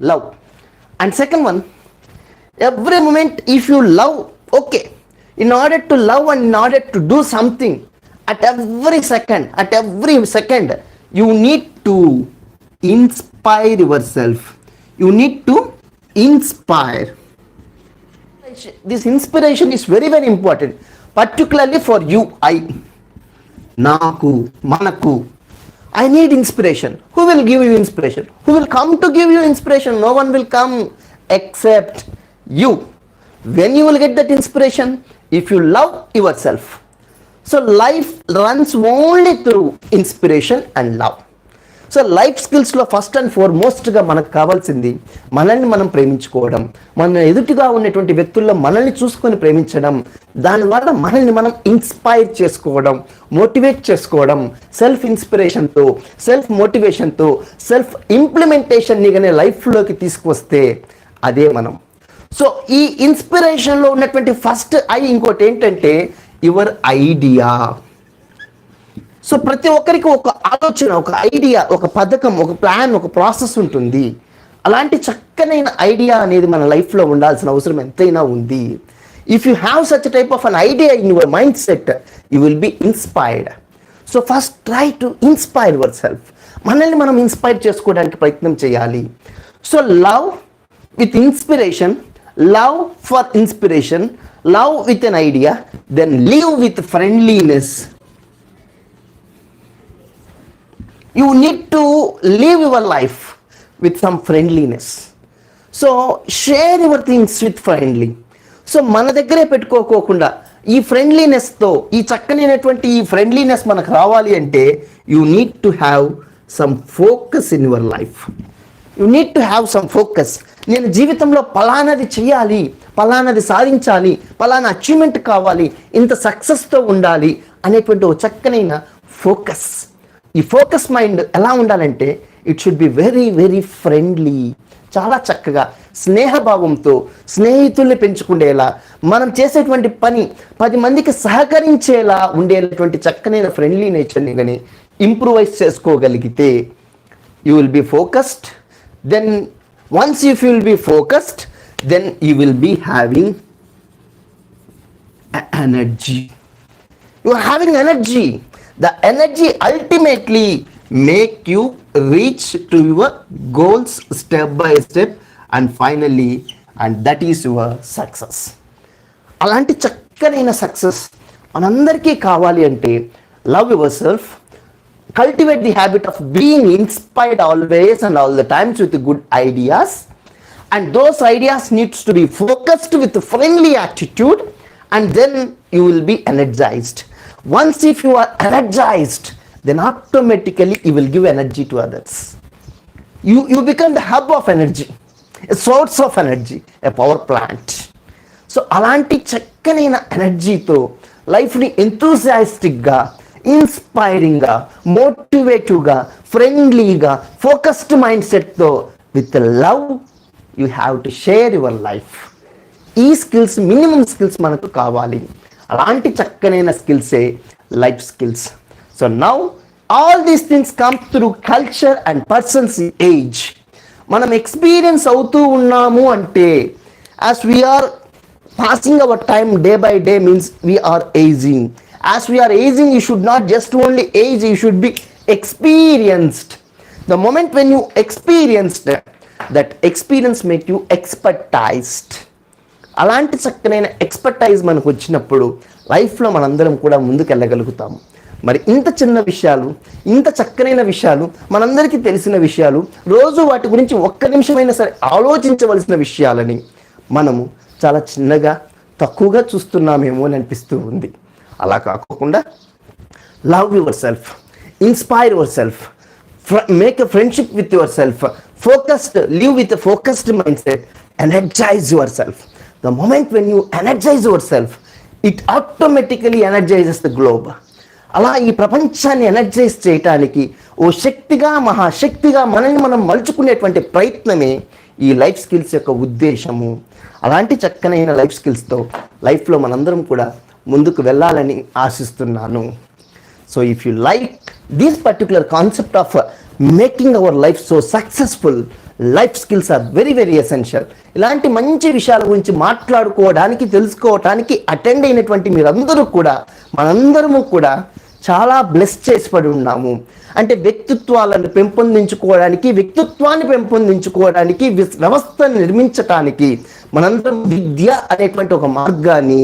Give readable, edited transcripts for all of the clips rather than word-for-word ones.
love. And second one, every moment if you love, okay, in order to love and in order to do something, at every second you need to inspire yourself. You need to inspire. This inspiration is very, very important, particularly for you. Naku, manaku, I need inspiration. Who will give you inspiration? Who will come to give you inspiration? No one will come except you. When you will get that inspiration? If you love yourself. So life runs only through inspiration and love. So life స్కిల్స్లో first and ఫార్మోస్ట్గా మనకు కావాల్సింది మనల్ని మనం ప్రేమించుకోవడం, మన ఎదుటిగా ఉన్నటువంటి వ్యక్తుల్లో మనల్ని చూసుకొని ప్రేమించడం, దానివల్ల మనల్ని మనం ఇన్స్పైర్ చేసుకోవడం, మోటివేట్ చేసుకోవడం, సెల్ఫ్ ఇన్స్పిరేషన్తో, సెల్ఫ్ మోటివేషన్తో, సెల్ఫ్ ఇంప్లిమెంటేషన్ని కానీ లైఫ్లోకి తీసుకొస్తే అదే మనం. సో ఈ ఇన్స్పిరేషన్లో ఉన్నటువంటి ఫస్ట్ ఇంకోటి ఏంటంటే యువర్ ఐడియా. సో ప్రతి ఒక్కరికి ఒక ఆలోచన, ఒక ఐడియా, ఒక పథకం, ఒక ప్లాన్, ఒక ప్రాసెస్ ఉంటుంది. అలాంటి చక్కనైన ఐడియా అనేది మన లైఫ్లో ఉండాల్సిన అవసరం ఎంతైనా ఉంది. If you have such type of an idea in your mind set, you will be inspired. So first try to inspire yourself. మనల్ని మనం ఇన్స్పైర్ చేసుకోవడానికి ప్రయత్నం చేయాలి. So love with inspiration, love for inspiration, love with an idea, then live with friendliness. You need to live your life with some friendliness. So share your things with friendly. So మన దగ్గరే పెట్టుకోకుండా ఈ ఫ్రెండ్లీనెస్తో, ఈ చక్కనైనటువంటి ఈ friendliness మనకు రావాలి అంటే you need to have some focus in your life. You need to have some focus. నేను జీవితంలో పలానాది చేయాలి, పలానాది సాధించాలి, పలానా అచీవ్మెంట్ కావాలి, ఇంత సక్సెస్తో ఉండాలి అనేటువంటి ఒక చక్కనైన ఫోకస్. ఈ ఫోకస్ మైండ్ ఎలా ఉండాలంటే it should be very, very friendly. చాలా చక్కగా స్నేహభావంతో స్నేహితుల్ని పెంచుకునేలా, మనం చేసేటువంటి పని 10 మందికి సహకరించేలా ఉండేటువంటి చక్కనైన ఫ్రెండ్లీ నేచర్ని కానీ ఇంప్రూవైజ్ చేసుకోగలిగితే you will be focused. Then once if you will be focused, then you will be having energy. You are having energy. The energy ultimately make you reach to your goals step by step and finally, and that is your success. అలాంటి చక్కనైన success మనందరికీ కావాలి అంటే love yourself, cultivate the habit of being inspired always and all the times with good ideas, and those ideas needs to be focused with friendly attitude, and then you will be energised. Once if you are energized, then automatically you will give energy to others. You become the hub of energy, a source of energy, a power plant. So అలాంటి చక్కనైన ఎనర్జీతో లైఫ్ని ఎంతూజియాస్టిక్గా, ఇన్స్పైరింగ్గా, మోటివేటివ్గా, ఫ్రెండ్లీగా, focused mind సెట్తో with love you have to share your life. ఈ skills, minimum skills మనకు కావాలి. అలాంటి చక్కనైన స్కిల్సే life skills. So now all these things come through culture and persons age. మనం ఎక్స్పీరియన్స్ అవుతూ ఉన్నాము అంటే as we are passing our time day by day means we are ageing. As we are ageing you should not just only age, you should be experienced. The moment when you experienced, that experience make you expertised. అలాంటి చక్కనైన expertise మనకు వచ్చినప్పుడు లైఫ్లో మనందరం కూడా ముందుకెళ్ళగలుగుతాము. మరి ఇంత చిన్న విషయాలు, ఇంత చక్కనైన విషయాలు, మనందరికీ తెలిసిన విషయాలు, రోజు వాటి గురించి ఒక్క నిమిషమైనా సరే ఆలోచించవలసిన విషయాలని మనము చాలా చిన్నగా, తక్కువగా చూస్తున్నామేమో అని అనిపిస్తూ ఉంది. అలా కాకుండా love yourself, inspire yourself, make a friendship with yourself, focused, live with a focused mind set, energise yourself. The moment when you energize yourself, it automatically energizes the globe. అలా ఈ ప్రపంచాన్ని energise చేయటానికి ఓ శక్తిగా, మహాశక్తిగా మనల్ని మనం మలుచుకునేటువంటి ప్రయత్నమే ఈ life skills యొక్క ఉద్దేశము. అలాంటి చక్కనైన లైఫ్ స్కిల్స్తో లైఫ్లో మనందరం కూడా ముందుకు వెళ్ళాలని ఆశిస్తున్నాను. So if you like this particular concept of making our life so successful. Life skills are very very essential. ఇలాంటి మంచి విషయాల గురించి మాట్లాడుకోవడానికి, తెలుసుకోవడానికి అటెండ్ అయినటువంటి మీరందరూ కూడా, మనందరము కూడా చాలా బ్లెస్ చేసి పడి ఉన్నాము. అంటే వ్యక్తిత్వాలను పెంపొందించుకోవడానికి, వ్యక్తిత్వాన్ని పెంపొందించుకోవడానికి, వ్యవస్థను నిర్మించటానికి మనందరం విద్య అనేటువంటి ఒక మార్గాన్ని,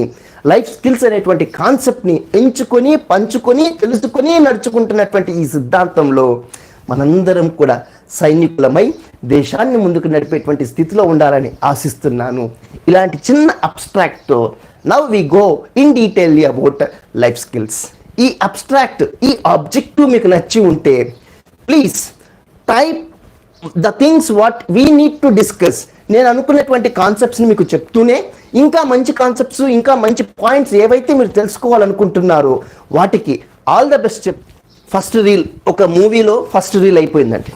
లైఫ్ స్కిల్స్ అనేటువంటి కాన్సెప్ట్ని ఎంచుకొని, పంచుకొని, తెలుసుకొని నడుచుకుంటున్నటువంటి ఈ సిద్ధాంతంలో మనందరం కూడా సైనికులమై దేశాన్ని ముందుకు నడిపేటువంటి స్థితిలో ఉండాలని ఆశిస్తున్నాను. ఇలాంటి చిన్న అబ్స్ట్రాక్ట్తో now we go in detail about life skills. ఈ అబ్స్ట్రాక్ట్, ఈ ఆబ్జెక్టివ్ మీకు నచ్చి ఉంటే please type the things what we need to discuss. నేను అనుకున్నటువంటి కాన్సెప్ట్స్ని మీకు చెప్తూనే ఇంకా మంచి కాన్సెప్ట్స్, ఇంకా మంచి పాయింట్స్ ఏవైతే మీరు తెలుసుకోవాలనుకుంటున్నారో వాటికి all the best first reel, ఒక మూవీలో ఫస్ట్ రీల్ అయిపోయిందండి.